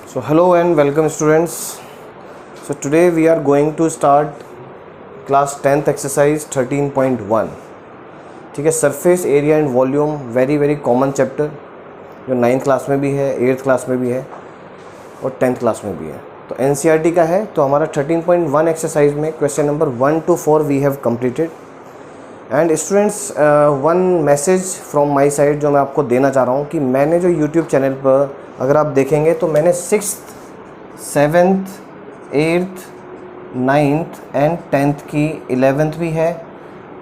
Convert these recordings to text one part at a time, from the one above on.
So hello and welcome students. So today we are going to start class 10th exercise 13.1. ठीक है, surface area and volume very common chapter जो 9th class में भी है, 8th class में भी है और 10th क्लास में भी है। तो NCERT का है। तो हमारा 13.1 एक्सरसाइज में question number 1 to 4 we have completed. And students, one message from my side जो मैं आपको देना चाह रहा हूँ कि मैंने जो यूट्यूब चैनल पर अगर आप देखेंगे तो मैंने 6th, 7th, 8th, 9th and 10th की, 11th भी है,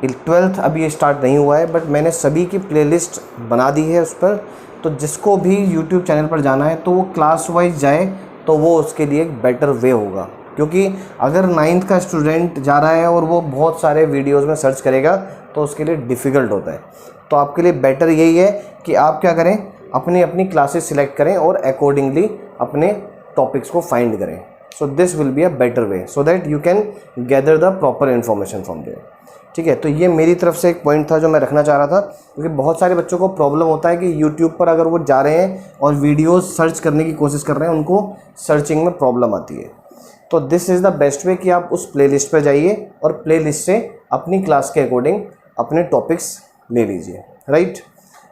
12th अभी ये स्टार्ट नहीं हुआ है, बट मैंने सभी की प्लेलिस्ट बना दी है उस पर। तो जिसको भी यूट्यूब चैनल पर जाना है तो वो क्लास वाइज जाए तो वो उसके लिए एक बेटर वे होगा। क्योंकि अगर 9th का स्टूडेंट जा रहा है और वो बहुत सारे वीडियोस में सर्च करेगा तो उसके लिए डिफ़िकल्ट होता है। तो आपके लिए बेटर यही है कि आप क्या करें, अपनी अपनी क्लासेस सिलेक्ट करें और अकॉर्डिंगली अपने टॉपिक्स को फाइंड करें। So this will be a better way so that you can gather the proper information from there. ठीक है, तो ये मेरी तरफ से एक पॉइंट था जो मैं रखना चाह रहा था, क्योंकि बहुत सारे बच्चों को प्रॉब्लम होता है कि यूट्यूब पर अगर वो जा रहे हैं और वीडियोस सर्च करने की कोशिश कर रहे हैं, उनको सर्चिंग में प्रॉब्लम आती है। तो this is the best way कि आप उस प्लेलिस्ट पर जाइए और प्लेलिस्ट से अपनी क्लास के अकॉर्डिंग अपने टॉपिक्स ले लीजिए। Right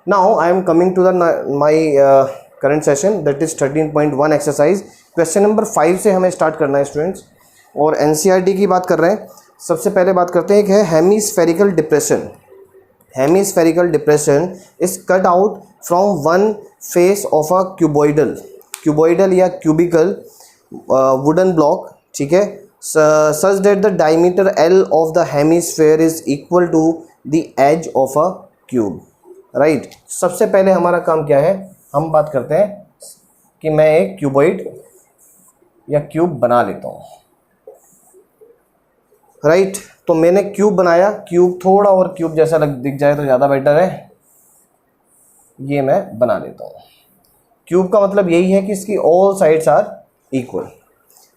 now I am coming to the my current session, that is 13.1 exercise. Question number 5 से हमें स्टार्ट करना है स्टूडेंट्स, और NCERT की बात कर रहे हैं। सबसे पहले बात करते हैं कि है hemispherical depression. Hemispherical depression is cut out from one face of a cuboidal या क्यूबिकल वुडन ब्लॉक। ठीक है, such that the diameter L of the hemisphere is equal to the edge of a cube. Right, सबसे पहले हमारा काम क्या है, हम बात करते हैं कि मैं एक क्यूबॉइड या क्यूब बना लेता हूँ। राइट, तो मैंने क्यूब बनाया, क्यूब थोड़ा और क्यूब जैसा दिख जाए तो ज़्यादा बेटर है, ये मैं बना लेता हूँ। क्यूब का मतलब यही है कि इसकी ऑल साइड्स आर इक्वल।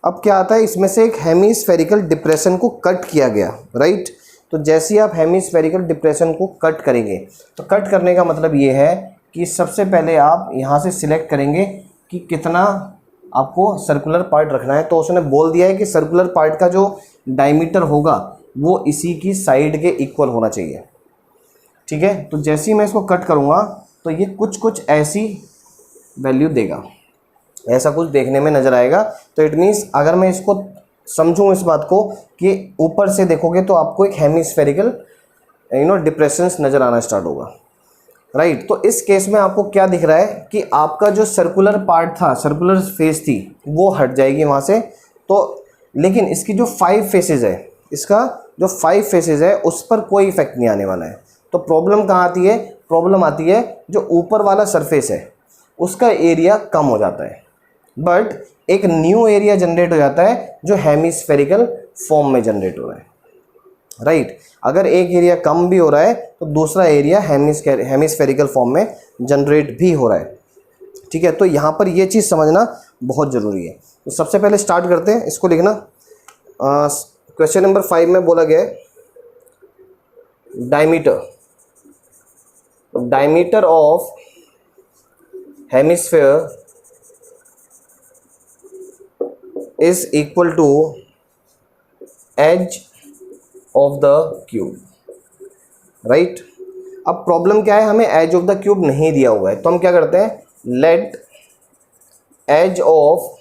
अब क्या आता है, इसमें से एक हेमीस्फेरिकल डिप्रेशन को कट किया गया। राइट, तो जैसे ही आप हेमीस्फेरिकल डिप्रेशन को कट करेंगे, तो कट करने का मतलब ये है कि सबसे पहले आप यहाँ से सिलेक्ट करेंगे कि कितना आपको सर्कुलर पार्ट रखना है। तो उसने बोल दिया है कि सर्कुलर पार्ट का जो डायमीटर होगा वो इसी की साइड के इक्वल होना चाहिए। ठीक है, तो जैसे ही मैं इसको कट करूँगा तो ये कुछ ऐसी वैल्यू देगा, ऐसा कुछ देखने में नज़र आएगा। तो इट मीन्स अगर मैं इसको समझूँ इस बात को कि ऊपर से देखोगे तो आपको एक हेमीस्फेरिकल डिप्रेशंस नज़र आना स्टार्ट होगा। राइट, तो इस केस में आपको क्या दिख रहा है कि आपका जो सर्कुलर पार्ट था, सर्कुलर फेस थी, वो हट जाएगी वहाँ से। तो लेकिन इसकी जो 5 फेसेस है, इसका जो 5 फेसेस है उस पर कोई इफेक्ट नहीं आने वाला है। तो प्रॉब्लम कहाँ आती है, प्रॉब्लम आती है जो ऊपर वाला सरफेस है उसका एरिया कम हो जाता है, बट एक न्यू एरिया जनरेट हो जाता है जो हेमीस्फेरिकल फॉर्म में जनरेट हो रहा है। राइट, अगर एक एरिया कम भी हो रहा है तो दूसरा एरिया हेमीस्फेरिकल फॉर्म में जनरेट भी हो रहा है। ठीक है, तो यहाँ पर ये चीज़ समझना बहुत ज़रूरी है। तो सबसे पहले स्टार्ट करते हैं इसको लिखना। क्वेश्चन नंबर 5 में बोला गया है diameter. Diameter of hemisphere is equal to edge of the cube. Right, अब प्रॉब्लम क्या है, हमें एज ऑफ द क्यूब नहीं दिया हुआ है, तो हम क्या करते हैं, let edge of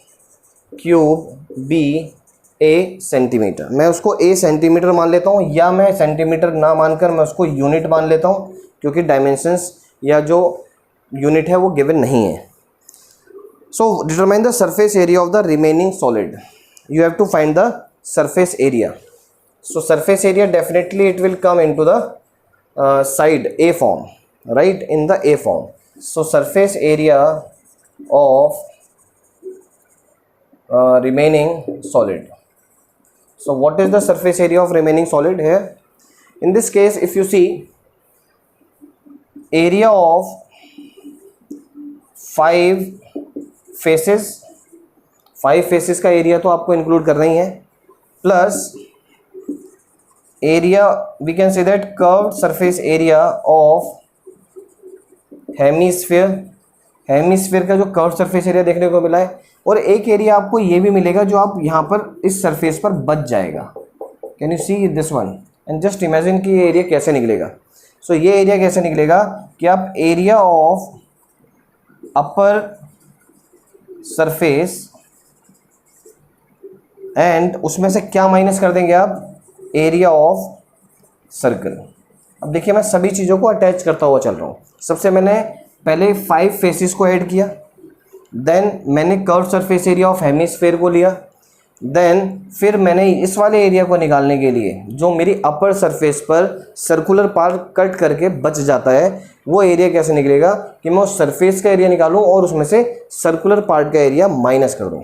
cube be a centimetre. मैं उसको ए सेंटीमीटर मान लेता हूँ, या मैं सेंटीमीटर ना मानकर मैं उसको यूनिट मान लेता हूँ, क्योंकि डायमेंशंस या जो यूनिट है वो गिवन नहीं है। So determine the surface area of the remaining solid. You have to find the surface area. So surface area definitely it will come into the side A form, right, in the A form. So surface area of remaining solid. So what is the surface area of remaining solid here? In this case, if you see, area of 5 faces, 5 faces का area तो आपको include करना ही है, plus area, we can say that curved surface area of hemisphere hemisphere का जो curve surface area देखने को मिला है, और एक एरिया आपको ये भी मिलेगा जो आप यहाँ पर इस सरफेस पर बच जाएगा। Can you see this one and just imagine कि ये एरिया कैसे निकलेगा। सो ये एरिया कैसे निकलेगा कि आप area of upper surface and उसमें से क्या माइनस कर देंगे आप, एरिया ऑफ सर्कल। अब देखिए मैं सभी चीज़ों को अटैच करता हुआ चल रहा हूँ। सबसे मैंने पहले 5 फेसेस को ऐड किया, देन मैंने curve surface area of hemisphere को लिया, देन फिर मैंने इस वाले एरिया को निकालने के लिए जो मेरी अपर सरफेस पर सर्कुलर पार्ट कट करके बच जाता है, वो एरिया कैसे निकलेगा कि मैं उस सरफेस का एरिया निकालूं और उसमें से सर्कुलर पार्ट का एरिया माइनस कर दूं।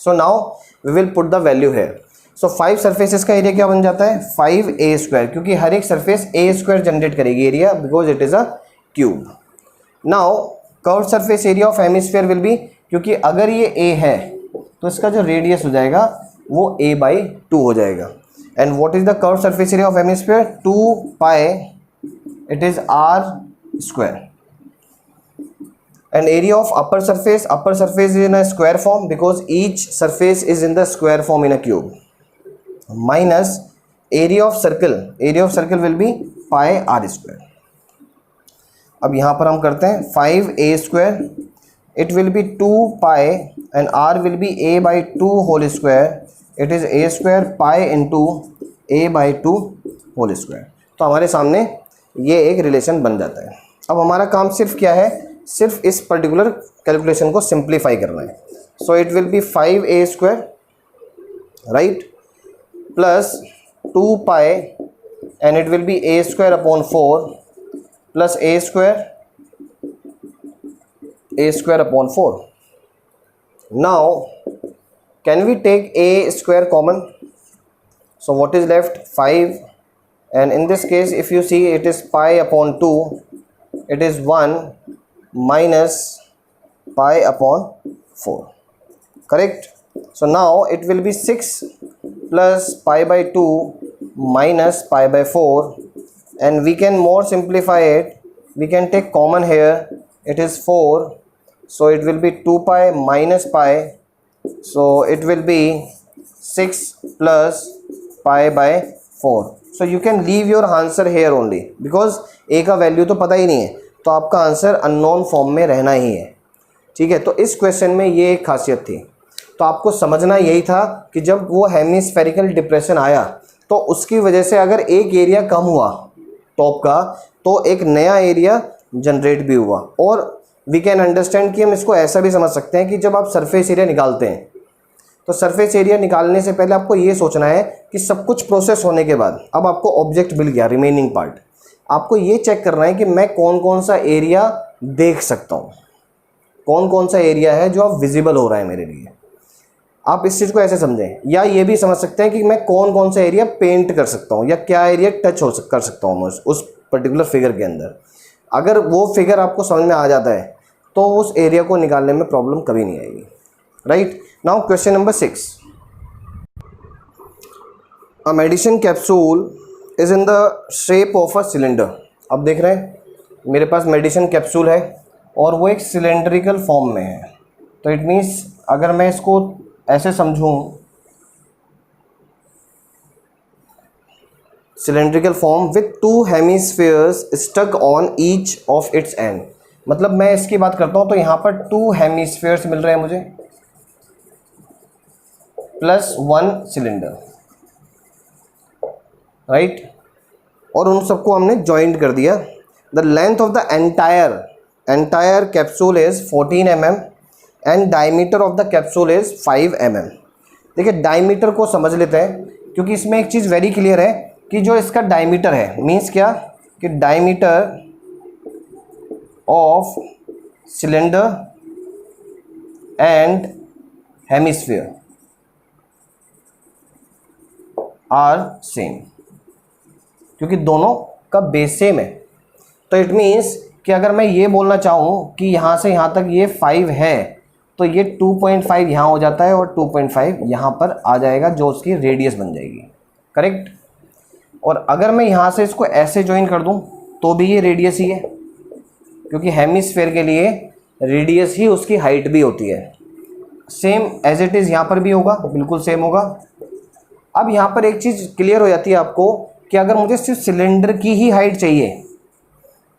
So now we will put the value है। सो 5 सरफेसेस का एरिया क्या बन जाता है, 5a², क्योंकि हर एक सरफेस a² जनरेट करेगी area because it is a cube. Now curve surface area of hemisphere will be, क्योंकि अगर ये a है तो इसका जो रेडियस हो जाएगा वो a/2 हो जाएगा। And what is the curve surface area of hemisphere, 2 pi, it is r²। and area of upper surface is in a square form because each surface is in the square form in a cube, minus area of circle will be pi r²। अब यहाँ पर हम करते हैं 5a², it will be 2 pi and r will be a/2 whole square, it is a² pi into a/2 whole square। तो हमारे सामने ये एक रिलेशन बन जाता है। अब हमारा काम सिर्फ क्या है, सिर्फ इस पर्टिकुलर कैलकुलेशन को सिंप्लीफाई करना है। So it will be 5a² right plus 2 pi and it will be a² upon 4 plus a² upon 4। Now can we take a² common, so what is left, 5, and in this case if you see it is pi upon 2, it is 1 minus pi upon 4, correct? So now it will be 6 plus pi by 2 minus pi by 4, and we can more simplify it, we can take common here, it is 4, so it will be 2 pi minus pi, so it will be 6 plus pi by 4। so you can leave your answer here only because a का value तो पता ही नहीं है, तो आपका answer unknown form में रहना ही है। ठीक है, तो इस क्वेश्चन में ये एक खासियत थी। तो आपको समझना यही था कि जब वो हेमिस्फेरिकल डिप्रेशन आया तो उसकी वजह से अगर एक एरिया कम हुआ टॉप का तो एक नया एरिया जनरेट भी हुआ। और वी कैन अंडरस्टैंड कि हम इसको ऐसा भी समझ सकते हैं कि जब आप सरफेस एरिया निकालते हैं तो सरफेस एरिया निकालने से पहले आपको ये सोचना है कि सब कुछ प्रोसेस होने के बाद अब आपको ऑब्जेक्ट मिल गया, रिमेनिंग पार्ट, आपको ये चेक करना है कि मैं कौन कौन सा एरिया देख सकता हूँ, कौन कौन सा एरिया है जो अब विजिबल हो रहा है मेरे लिए। आप इस चीज़ को ऐसे समझें, या ये भी समझ सकते हैं कि मैं कौन कौन सा एरिया पेंट कर सकता हूँ या क्या एरिया टच कर सकता हूँ उस पर्टिकुलर फिगर के अंदर। अगर वो फिगर आपको समझ में आ जाता है तो उस एरिया को निकालने में प्रॉब्लम कभी नहीं आएगी। Right, now question number 6, a medicine capsule is in the shape of a cylinder. अब देख रहे हैं मेरे पास मेडिसिन कैप्सूल है और वो एक सिलेंड्रिकल फॉर्म में है। तो इट मीन्स अगर मैं इसको ऐसे समझूं, cylindrical form with 2 hemispheres stuck on each of its end, मतलब मैं इसकी बात करता हूं तो यहाँ पर 2 हेमिस्फीयर्स मिल रहे हैं मुझे प्लस 1 सिलेंडर, राइट, और उन सबको हमने ज्वाइंट कर दिया। The length of the entire capsule is 14 mm and diameter of the capsule is 5 mm। देखिए डायमीटर को समझ लेते हैं क्योंकि इसमें एक चीज़ वेरी क्लियर है कि जो इसका डायमीटर है मीन्स क्या कि diameter of cylinder and hemisphere are same, क्योंकि दोनों का बेस सेम है। तो इट मीन्स कि अगर मैं ये बोलना चाहूँ कि यहाँ से यहाँ तक ये 5 है तो ये 2.5 यहाँ हो जाता है और 2.5 यहाँ पर आ जाएगा जो उसकी रेडियस बन जाएगी, करेक्ट। और अगर मैं यहाँ से इसको ऐसे ज्वाइन कर दूँ तो भी ये रेडियस ही है, क्योंकि हेमिस्फीयर के लिए रेडियस ही उसकी हाइट भी होती है। सेम एज इट इज़ यहाँ पर भी होगा, बिल्कुल सेम होगा। अब यहाँ पर एक चीज़ क्लियर हो जाती है आपको कि अगर मुझे सिर्फ सिलेंडर की ही हाइट चाहिए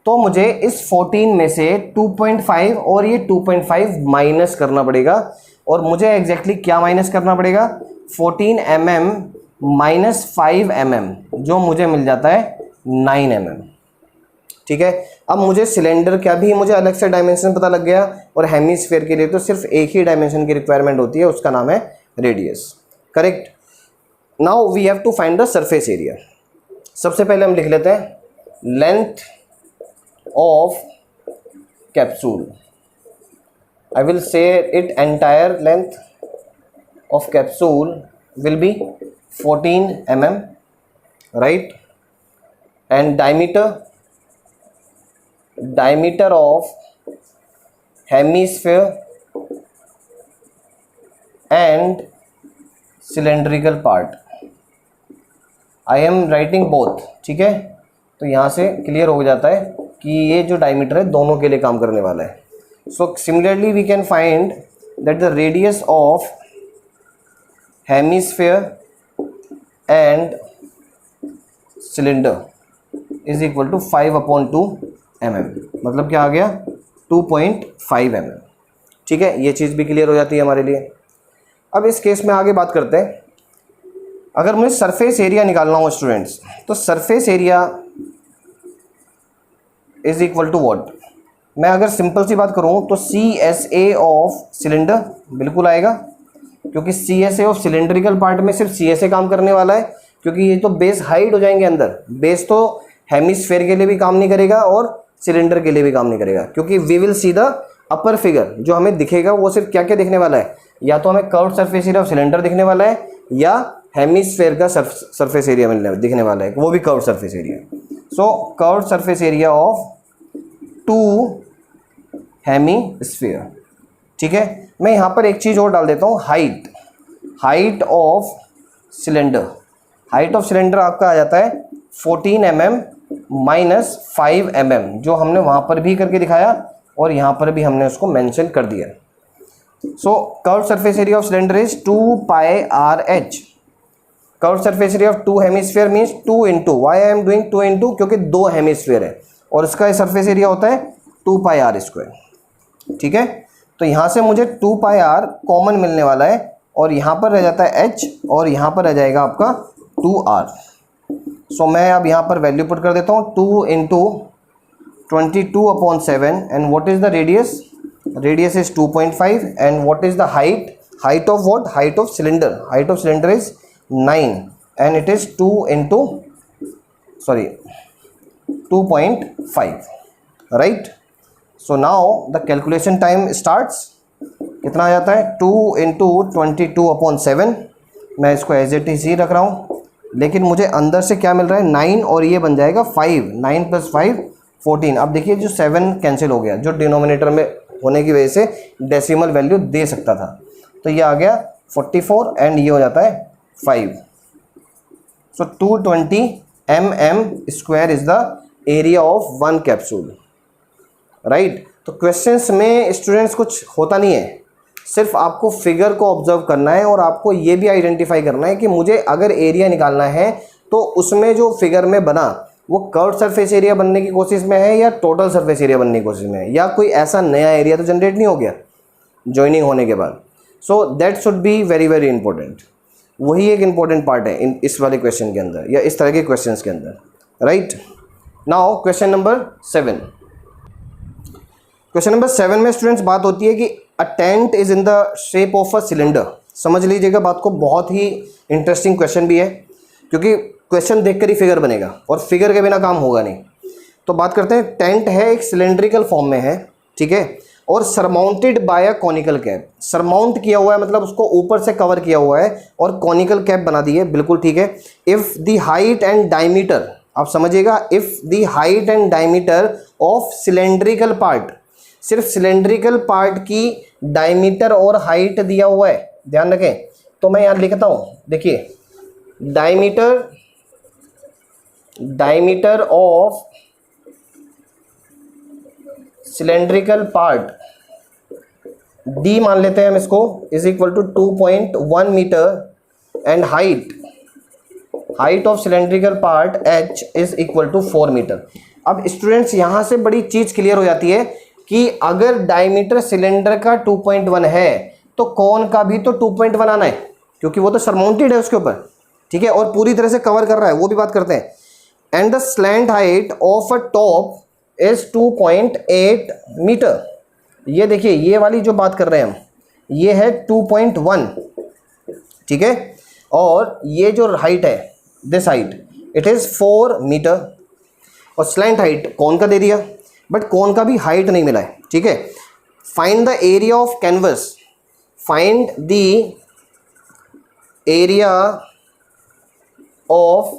तो मुझे इस 14 में से 2.5 और ये 2.5 माइनस करना पड़ेगा। और मुझे एग्जैक्टली क्या माइनस करना पड़ेगा? 14 mm माइनस 5 mm, जो मुझे मिल जाता है 9 mm। ठीक है, अब मुझे सिलेंडर का भी मुझे अलग से डायमेंशन पता लग गया, और हेमीस्फेयर के लिए तो सिर्फ एक ही डायमेंशन की रिक्वायरमेंट होती है, उसका नाम है radius. Correct. Now we have to find the surface area. सबसे पहले हम लिख लेते हैं length of capsule. I will say it entire length of capsule will be 14 mm, right? And diameter of hemisphere and cylindrical part. I am writing both, ठीक है। तो यहाँ से क्लियर हो जाता है कि ये जो डायमीटर है दोनों के लिए काम करने वाला है। So similarly we can find that the radius of hemisphere and cylinder is equal to 5/2 mm। मतलब क्या आ गया? 2.5 mm। ठीक है, ये चीज़ भी क्लियर हो जाती है हमारे लिए। अब इस केस में आगे बात करते हैं। अगर मुझे सरफेस एरिया निकालना हो स्टूडेंट्स, तो surface area is equal to what? मैं अगर सिंपल सी बात करूं तो CSA ऑफ सिलेंडर बिल्कुल आएगा, क्योंकि CSA ऑफ सिलेंड्रिकल पार्ट में सिर्फ CSA काम करने वाला है, क्योंकि ये तो बेस हाइट हो जाएंगे अंदर। बेस तो हेमिस्फेयर के लिए भी काम नहीं करेगा और सिलेंडर के लिए भी काम नहीं करेगा, क्योंकि we will see the upper figure. जो हमें दिखेगा वो सिर्फ क्या क्या दिखने वाला है? या तो हमें curved surface area of cylinder दिखने वाला है, या हेमिस्फेयर का सरफेस एरिया दिखने वाला है, वो भी curved surface area. So curved surface area of 2 hemisphere. ठीक है, मैं यहाँ पर एक चीज़ और डाल देता हूँ, height of cylinder. Height of cylinder आपका आ जाता है 14 mm माइनस 5 mm, जो हमने वहाँ पर भी करके दिखाया और यहाँ पर भी हमने उसको मेंशन कर दिया। So curved surface area of cylinder is 2πRh। Curved surface area of 2 hemisphere means 2 into, why I am doing 2 into, क्योंकि 2 हेमिस्फीयर है और इसका सरफेस एरिया होता है 2πr²। ठीक है, तो यहाँ से मुझे 2πr कॉमन मिलने वाला है और यहाँ पर रह जाता है h और यहाँ पर रह जाएगा आपका 2r। सो मैं अब यहाँ पर वैल्यू पुट कर देता हूँ, 2 into 22/7 and what is the radius? Radius is 2.5 and what is the height of what? Height of cylinder. Height of cylinder is 9 and it is 2.5, right. So now the calculation time starts. कितना आ जाता है? 2 into 22/7। मैं इसको as it is he रख रहा हूँ, लेकिन मुझे अंदर से क्या मिल रहा है? 9 और ये बन जाएगा 5। 9 + 5 14। अब देखिए जो 7 कैंसिल हो गया, जो डिनोमिनेटर में होने की वजह से डेसिमल वैल्यू दे सकता था, तो ये आ गया 44 एंड ये हो जाता है 5। सो 220 mm² is the area of 1 capsule, right. तो क्वेश्चंस में स्टूडेंट्स कुछ होता नहीं है, सिर्फ आपको फिगर को ऑब्जर्व करना है और आपको ये भी आइडेंटिफाई करना है कि मुझे अगर एरिया निकालना है तो उसमें जो फिगर में बना वो कर्व्ड सरफेस एरिया बनने की कोशिश में है या टोटल सरफेस एरिया बनने की कोशिश में है, या कोई ऐसा नया एरिया तो जनरेट नहीं हो गया ज्वाइनिंग होने के बाद। So that should be very very important. वही एक इंपॉर्टेंट पार्ट है इस वाले क्वेश्चन के अंदर या इस तरह के क्वेश्चंस के अंदर, right. Now question number 7। Question number 7 में स्टूडेंट्स बात होती है कि a tent is in the shape of a cylinder. समझ लीजिएगा बात को, बहुत ही इंटरेस्टिंग क्वेश्चन भी है, क्योंकि क्वेश्चन देखकर ही फिगर बनेगा और फिगर के बिना काम होगा नहीं। तो बात करते हैं, टेंट है एक सिलेंड्रिकल फॉर्म में है, ठीक है, और surmounted bye a conical cap. Surmount किया हुआ है मतलब उसको ऊपर से कवर किया हुआ है और कॉनिकल कैप बना दी है, बिल्कुल ठीक है। If the height and diameter, आप समझिएगा, if the height and diameter of cylindrical part, सिर्फ सिलेंड्रिकल पार्ट की डायमीटर और हाइट दिया हुआ है, ध्यान रखें। तो मैं यहाँ लिखता हूँ, देखिए, diameter of cylindrical part D मान लेते हैं हम इसको, is equal to 2.1 metre and height of cylindrical part h is equal to 4 metre. अब स्टूडेंट्स यहाँ से बड़ी चीज़ क्लियर हो जाती है कि अगर डायमीटर सिलेंडर का 2.1 है तो कोन का भी तो 2.1 आना है, क्योंकि वो तो सरमाउंटेड है उसके ऊपर, ठीक है, और पूरी तरह से कवर कर रहा है, वो भी बात करते हैं। And the slant height of a top is 2.8 metre. ये देखिए, ये वाली जो बात कर रहे हैं हम, ये है 2.1, ठीक है, और ये जो हाइट है, this height it is 4 metre. और स्लैंट हाइट कौन का दे दिया, बट कौन का भी हाइट नहीं मिला है, ठीक है। Find the area of canvas, find the area of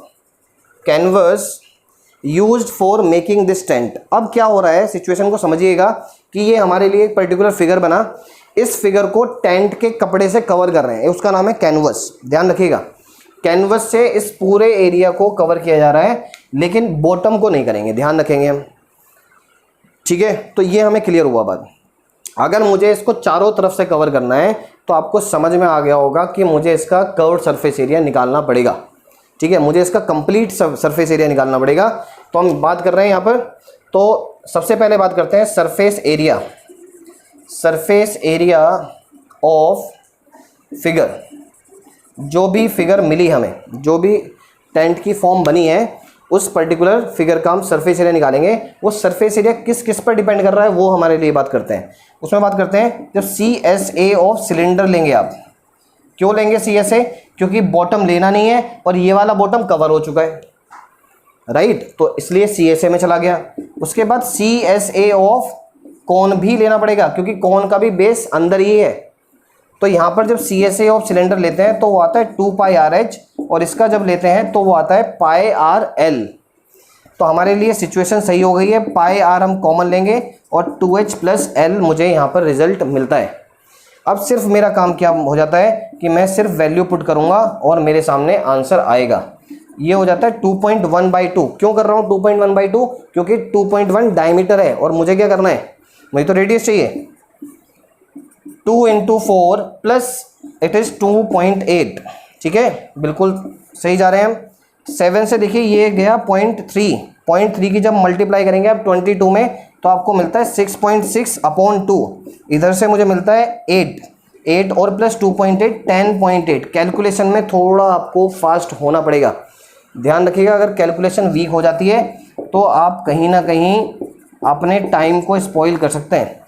canvas used for making this tent. अब क्या हो रहा है, सिचुएशन को समझिएगा कि ये हमारे लिए एक पर्टिकुलर फिगर बना, इस फिगर को टेंट के कपड़े से कवर कर रहे हैं, उसका नाम है कैनवस। ध्यान रखिएगा, कैनवस से इस पूरे एरिया को कवर किया जा रहा है, लेकिन बॉटम को नहीं करेंगे, ध्यान रखेंगे हम, ठीक है। तो ये हमें क्लियर हुआ बात। अगर मुझे इसको चारों तरफ से कवर करना है तो आपको समझ में आ गया होगा कि मुझे इसका कर्व्ड सरफेस एरिया निकालना पड़ेगा, ठीक है, मुझे इसका कंप्लीट सरफेस एरिया निकालना पड़ेगा। तो हम बात कर रहे हैं यहाँ पर, तो सबसे पहले बात करते हैं सरफेस एरिया ऑफ फिगर। जो भी फिगर मिली हमें, जो भी टेंट की फॉर्म बनी है, उस पर्टिकुलर फिगर का हम सरफेस एरिया निकालेंगे। वो सरफेस एरिया किस किस पर डिपेंड कर रहा है वो हमारे लिए बात करते हैं। उसमें बात करते हैं जब CSA ऑफ सिलेंडर लेंगे आप। क्यों लेंगे CSA, क्योंकि बॉटम लेना नहीं है और ये वाला बॉटम कवर हो चुका है, राइट, तो इसलिए CSA में चला गया। उसके बाद CSA ऑफ कौन भी लेना पड़ेगा, क्योंकि कौन का भी बेस अंदर ही है। तो यहाँ पर जब CSA ऑफ सिलेंडर लेते हैं तो वो आता है 2πRH, और इसका जब लेते हैं तो वो आता है πRL। तो हमारे लिए सिचुएशन सही हो गई है, πR हम कॉमन लेंगे और 2H + L मुझे यहाँ पर रिजल्ट मिलता है। अब सिर्फ मेरा काम क्या हो जाता है कि मैं सिर्फ वैल्यू पुट करूँगा और मेरे सामने आंसर आएगा। ये हो जाता है 2.1/2। क्यों कर रहा हूँ 2.1/2, क्योंकि 2.1 डायमीटर है और मुझे क्या करना है, मुझे तो रेडियस चाहिए। 2 × 4 प्लस इट इज़ 2.8, ठीक है, बिल्कुल सही जा रहे हैं हम। 7 से देखिए ये गया 0.3 की जब मल्टीप्लाई करेंगे आप 22 में तो आपको मिलता है 6.6/2। इधर से मुझे मिलता है 8 और प्लस 2.8 10.8। कैलकुलेशन में थोड़ा आपको फास्ट होना पड़ेगा, ध्यान रखिएगा। अगर कैलकुलेशन वीक हो जाती है तो आप कहीं ना कहीं अपने टाइम को स्पॉइल कर सकते हैं,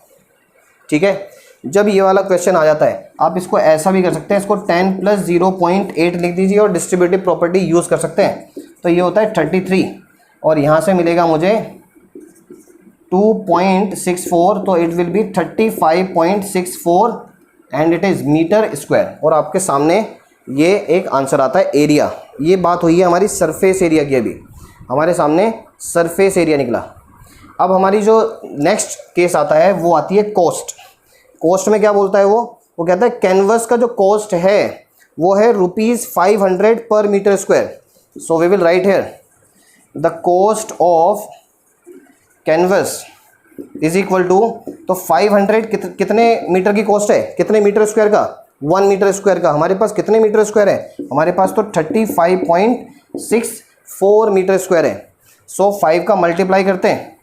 ठीक है। जब ये वाला क्वेश्चन आ जाता है आप इसको ऐसा भी कर सकते हैं, इसको 10 + 0.8 लिख दीजिए और डिस्ट्रीब्यूटिव प्रॉपर्टी यूज़ कर सकते हैं। तो ये होता है 33 और यहाँ से मिलेगा मुझे 2.64, तो it will be 35.64 and it is metre square. और आपके सामने ये एक आंसर आता है एरिया। ये बात हुई है हमारी सरफेस एरिया की, अभी हमारे सामने सरफेस एरिया निकला। अब हमारी जो नेक्स्ट केस आता है वो आती है कॉस्ट। कॉस्ट में क्या बोलता है वो कहता है कैनवस का जो कॉस्ट है वो है ₹500 पर metre square. So we will write here the cost of canvas is equal to, तो 500 कितने मीटर की कॉस्ट है, कितने मीटर स्क्वायर का, 1 मीटर स्क्वायर का। हमारे पास कितने मीटर स्क्वायर है, हमारे पास तो 35.64 मीटर स्क्वायर है। सो 5 का मल्टीप्लाई करते हैं,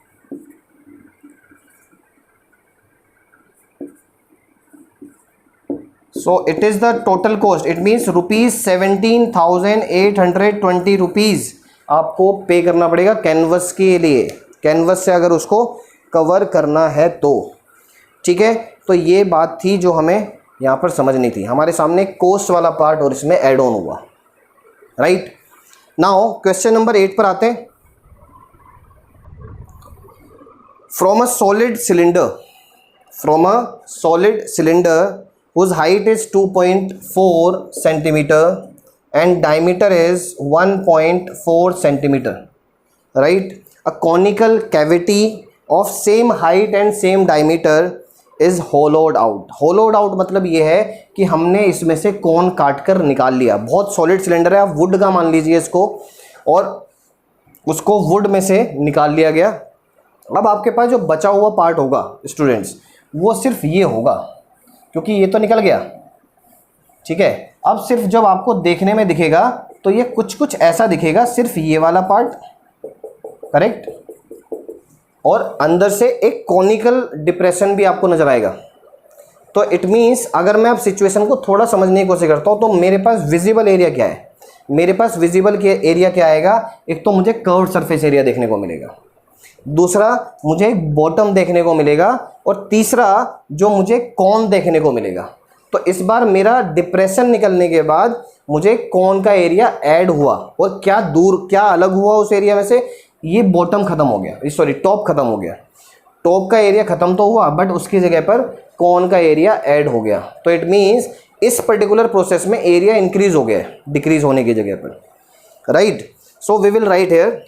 so it is the total cost, it means ₹17,820 आपको पे करना पड़ेगा कैनवस के लिए, कैनवस से अगर उसको कवर करना है तो, ठीक है। तो ये बात थी जो हमें यहाँ पर समझनी थी। हमारे सामने कोस्ट वाला पार्ट और इसमें ऐड ऑन हुआ, राइट। नाउ क्वेश्चन नंबर 8 पर आते हैं। From a solid cylinder whose height is 2.4 centimeter and diameter is 1.4 centimeter, right? A conical cavity of same height and same diameter is hollowed out. Hollowed out मतलब ये है कि हमने इसमें से कोन काट कर निकाल लिया। बहुत सॉलिड सिलेंडर है, आप वुड का मान लीजिए इसको, और उसको वुड में से निकाल लिया गया। अब आपके पास जो बचा हुआ पार्ट होगा स्टूडेंट्स, वो सिर्फ ये होगा, क्योंकि ये तो निकल गया, ठीक है। अब सिर्फ जब आपको देखने में दिखेगा तो ये कुछ कुछ ऐसा दिखेगा, सिर्फ ये वाला पार्ट, करेक्ट, और अंदर से एक कॉनिकल डिप्रेशन भी आपको नजर आएगा। तो इट मीन्स अगर मैं अब सिचुएशन को थोड़ा समझने की कोशिश करता हूँ तो मेरे पास विजिबल एरिया क्या है, मेरे पास विजिबल एरिया क्या आएगा, एक तो मुझे कर्व्ड सरफेस एरिया देखने को मिलेगा, दूसरा मुझे एक बॉटम देखने को मिलेगा, और तीसरा जो मुझे कॉन देखने को मिलेगा। तो इस बार मेरा डिप्रेशन निकलने के बाद मुझे कॉन का एरिया ऐड हुआ, और क्या दूर क्या अलग हुआ उस एरिया में से, ये बॉटम खत्म हो गया, सॉरी टॉप खत्म हो गया। टॉप का एरिया खत्म तो हुआ बट उसकी जगह पर कॉन का एरिया ऐड हो गया। तो इट मीन्स इस पर्टिकुलर प्रोसेस में एरिया इंक्रीज हो गया डिक्रीज होने की जगह पर, right. So we will write here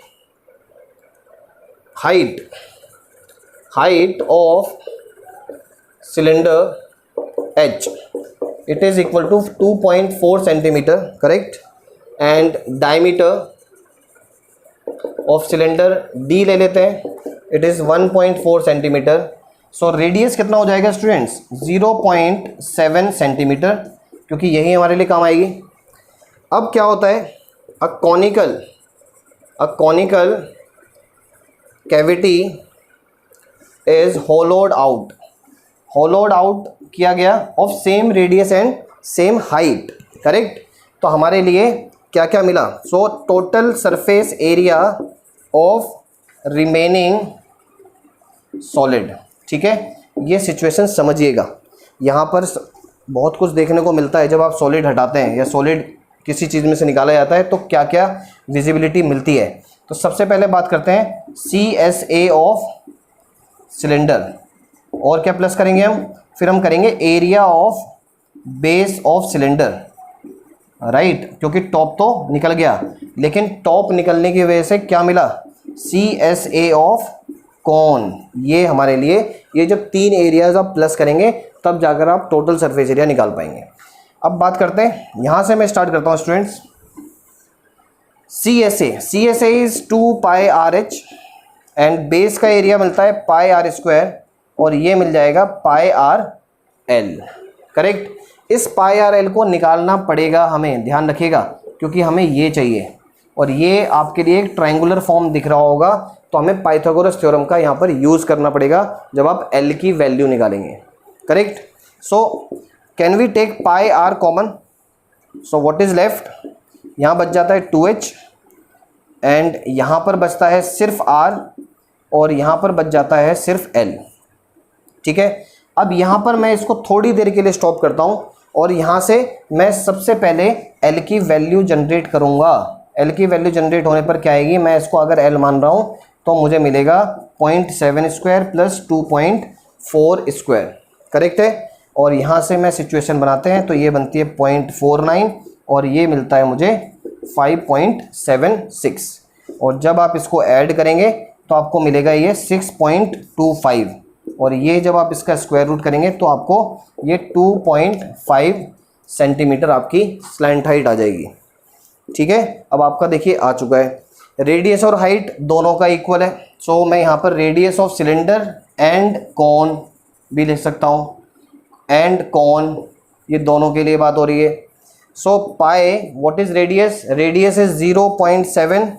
height of cylinder H, it is equal to 2.4 centimeter, correct, and diameter of cylinder D ले लेते हैं, it is 1.4 centimeter. So radius कितना हो जाएगा स्टूडेंट्स, 0.7 सेंटीमीटर, क्योंकि यही हमारे लिए काम आएगी। अब क्या होता है, a conical cavity is होलोड out किया गया of same radius and same height, correct. तो हमारे लिए क्या क्या मिला, so total surface area of remaining solid, ठीक है। ये सिचुएशन समझिएगा, यहाँ पर बहुत कुछ देखने को मिलता है जब आप सॉलिड हटाते हैं या सॉलिड किसी चीज़ में से निकाला जाता है तो क्या क्या विजिबिलिटी मिलती है। तो सबसे पहले बात करते हैं CSA ऑफ सिलेंडर, और क्या प्लस करेंगे हम, फिर हम करेंगे area of base of cylinder, right, क्योंकि टॉप तो निकल गया, लेकिन टॉप निकलने की वजह से क्या मिला, CSA ऑफ कॉन। ये हमारे लिए, ये जब तीन एरियाज आप प्लस करेंगे तब जाकर आप टोटल सरफेस एरिया निकाल पाएंगे। अब बात करते हैं, यहाँ से मैं स्टार्ट करता हूँ students. CSA is 2 pi RH, and base का एरिया मिलता है पाई R स्क्वायर, और ये मिल जाएगा पाई RL, करेक्ट। इस पाई RL को निकालना पड़ेगा हमें, ध्यान रखिएगा, क्योंकि हमें ये चाहिए, और ये आपके लिए एक ट्रायंगुलर फॉर्म दिख रहा होगा, तो हमें पाइथागोरस थ्योरम का यहाँ पर यूज़ करना पड़ेगा जब आप L की वैल्यू निकालेंगे, correct. So can we take pi R common, so what is left, यहाँ बच जाता है 2H, एंड यहाँ पर बचता है सिर्फ R, और यहाँ पर बच जाता है सिर्फ L, ठीक है। अब यहाँ पर मैं इसको थोड़ी देर के लिए स्टॉप करता हूँ, और यहाँ से मैं सबसे पहले L की वैल्यू जनरेट करूँगा। L की वैल्यू जनरेट होने पर क्या आएगी, मैं इसको अगर L मान रहा हूँ तो मुझे मिलेगा 0.7 स्क्वायर प्लस 2.4 स्क्वायर, करेक्ट है। और यहाँ से मैं सिचुएशन बनाते हैं तो ये बनती है 0.49, और ये मिलता है मुझे 5.76, और जब आप इसको ऐड करेंगे तो आपको मिलेगा ये 6.25, और ये जब आप इसका स्क्वायर रूट करेंगे तो आपको ये 2.5 सेंटीमीटर आपकी स्लैंट हाइट आ जाएगी, ठीक है। अब आपका देखिए आ चुका है, रेडियस और हाइट दोनों का इक्वल है, सो मैं यहाँ पर radius of cylinder and cone भी लिख सकता हूँ, एंड कॉन, ये दोनों के लिए बात हो रही है। So pi, what is radius, radius is 0.7,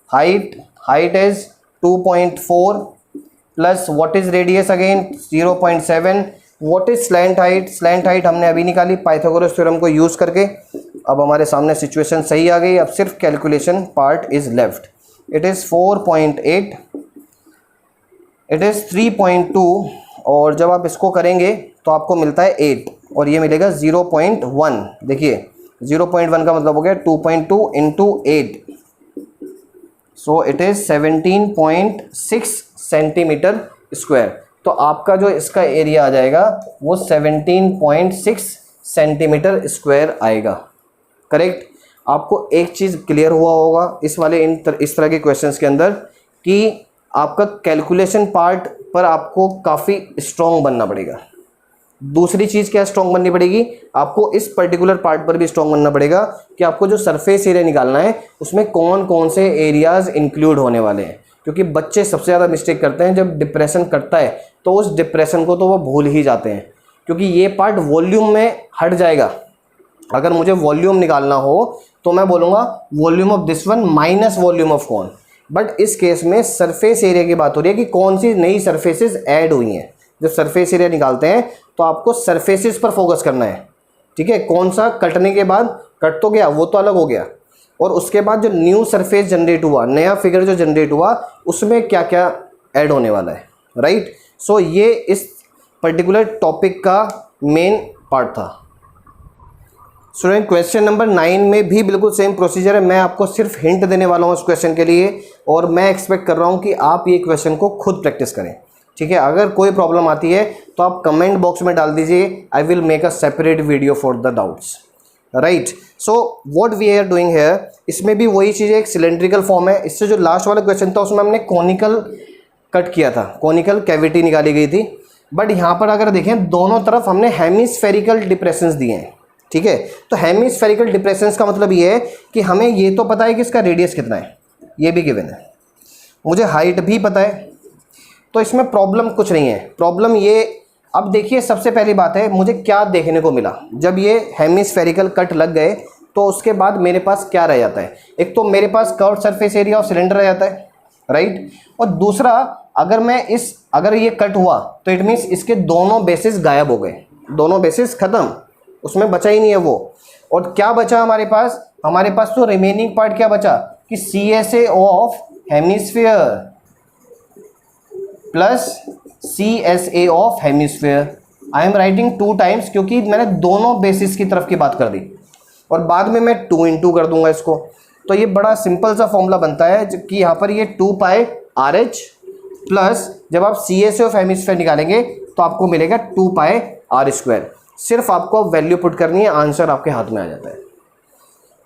height is 2.4, plus what is radius again 0.7, what is slant height हमने अभी निकाली पाइथागोरस थ्योरम को यूज़ करके। अब हमारे सामने सिचुएशन सही आ गई, अब सिर्फ calculation part is left. It is 4.8, it is 3.2, और जब आप इसको करेंगे तो आपको मिलता है 8, और ये मिलेगा 0.1। देखिए 0.1 का मतलब हो गया 2.2 into 8, so it is 17.6 centimetre square. तो आपका जो इसका एरिया आ जाएगा वो 17.6 सेंटीमीटर स्क्वायर आएगा, करेक्ट। आपको एक चीज़ क्लियर हुआ होगा इस वाले इस तरह के क्वेश्चंस के अंदर कि आपका कैलकुलेशन पार्ट पर आपको काफ़ी स्ट्रॉन्ग बनना पड़ेगा। दूसरी चीज़ क्या स्ट्रॉन्ग बननी पड़ेगी, आपको इस पर्टिकुलर पार्ट पर भी स्ट्रॉन्ग बनना पड़ेगा कि आपको जो सरफेस एरिया निकालना है उसमें कौन कौन से एरियाज़ इंक्लूड होने वाले हैं, क्योंकि बच्चे सबसे ज़्यादा मिस्टेक करते हैं जब डिप्रेशन करता है तो उस डिप्रेशन को तो वो भूल ही जाते हैं। क्योंकि ये पार्ट वॉल्यूम में हट जाएगा। अगर मुझे वॉल्यूम निकालना हो तो मैं बोलूँगा volume of this one minus volume of कौन, बट इस केस में सरफेस एरिया की बात हो रही है कि कौन सी नई सरफेसेस ऐड हुई हैं। जब सरफेस एरिया निकालते हैं तो आपको सरफेसेस पर फोकस करना है, ठीक है। कौन सा कटने के बाद, कट तो गया वो तो अलग हो गया, और उसके बाद जो न्यू सरफेस जनरेट हुआ, नया फिगर जो जनरेट हुआ, उसमें क्या क्या ऐड होने वाला है, राइट। सो ये इस पर्टिकुलर टॉपिक का मेन पार्ट था। स्टूडेंट क्वेश्चन नंबर 9 में भी बिल्कुल सेम प्रोसीजर है। मैं आपको सिर्फ हिंट देने वाला हूँ इस क्वेश्चन के लिए, और मैं एक्सपेक्ट कर रहा हूँ कि आप ये क्वेश्चन को खुद प्रैक्टिस करें, ठीक है। अगर कोई प्रॉब्लम आती है तो आप कमेंट बॉक्स में डाल दीजिए, I will make a separate video for the doubts, right. So what we are doing here, इसमें भी वही चीज़ है, एक सिलेंड्रिकल फॉर्म है। इससे जो लास्ट वाला क्वेश्चन था उसमें हमने कॉनिकल कट किया था, कॉनिकल कैविटी निकाली गई थी, बट यहाँ पर अगर देखें दोनों तरफ हमने हेमिस्फेरिकल डिप्रेशंस दिए हैं, ठीक है। तो हेमिस्फेरिकल डिप्रेशंस का मतलब ये है कि हमें ये तो पता है कि इसका रेडियस कितना है, ये भी गिवन है, मुझे हाइट भी पता है, तो इसमें प्रॉब्लम कुछ नहीं है। प्रॉब्लम ये, अब देखिए सबसे पहली बात है मुझे क्या देखने को मिला जब ये हेमिस्फेरिकल कट लग गए, तो उसके बाद मेरे पास क्या रह जाता है। एक तो मेरे पास curved surface area of cylinder रह जाता है, राइट। और दूसरा, अगर ये कट हुआ तो इट मीन्स इसके दोनों बेसिस गायब हो गए, दोनों बेसिस खत्म, उसमें बचा ही नहीं है वो। और क्या बचा हमारे पास तो रिमेनिंग पार्ट क्या बचा कि CSA of hemisphere plus CSA of hemisphere. I am writing 2 times क्योंकि मैंने दोनों बेसिस की तरफ की बात कर दी, और बाद में मैं 2 × 2 कर दूंगा इसको। तो ये बड़ा सिंपल सा फॉर्मूला बनता है कि यहाँ पर ये 2πRH प्लस जब आप CSA ऑफ हेमिस्फीयर निकालेंगे तो आपको मिलेगा 2πr²। सिर्फ आपको वैल्यू पुट करनी है, आंसर आपके हाथ में आ जाता है,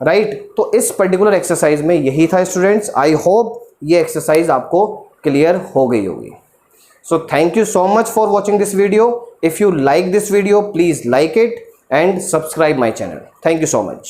राइट। तो इस पर्टिकुलर एक्सरसाइज में यही था स्टूडेंट्स। आई होप ये एक्सरसाइज आपको क्लियर हो गई होगी। So thank you so much for watching this video. If you like this video please like it and subscribe my channel. Thank you so much.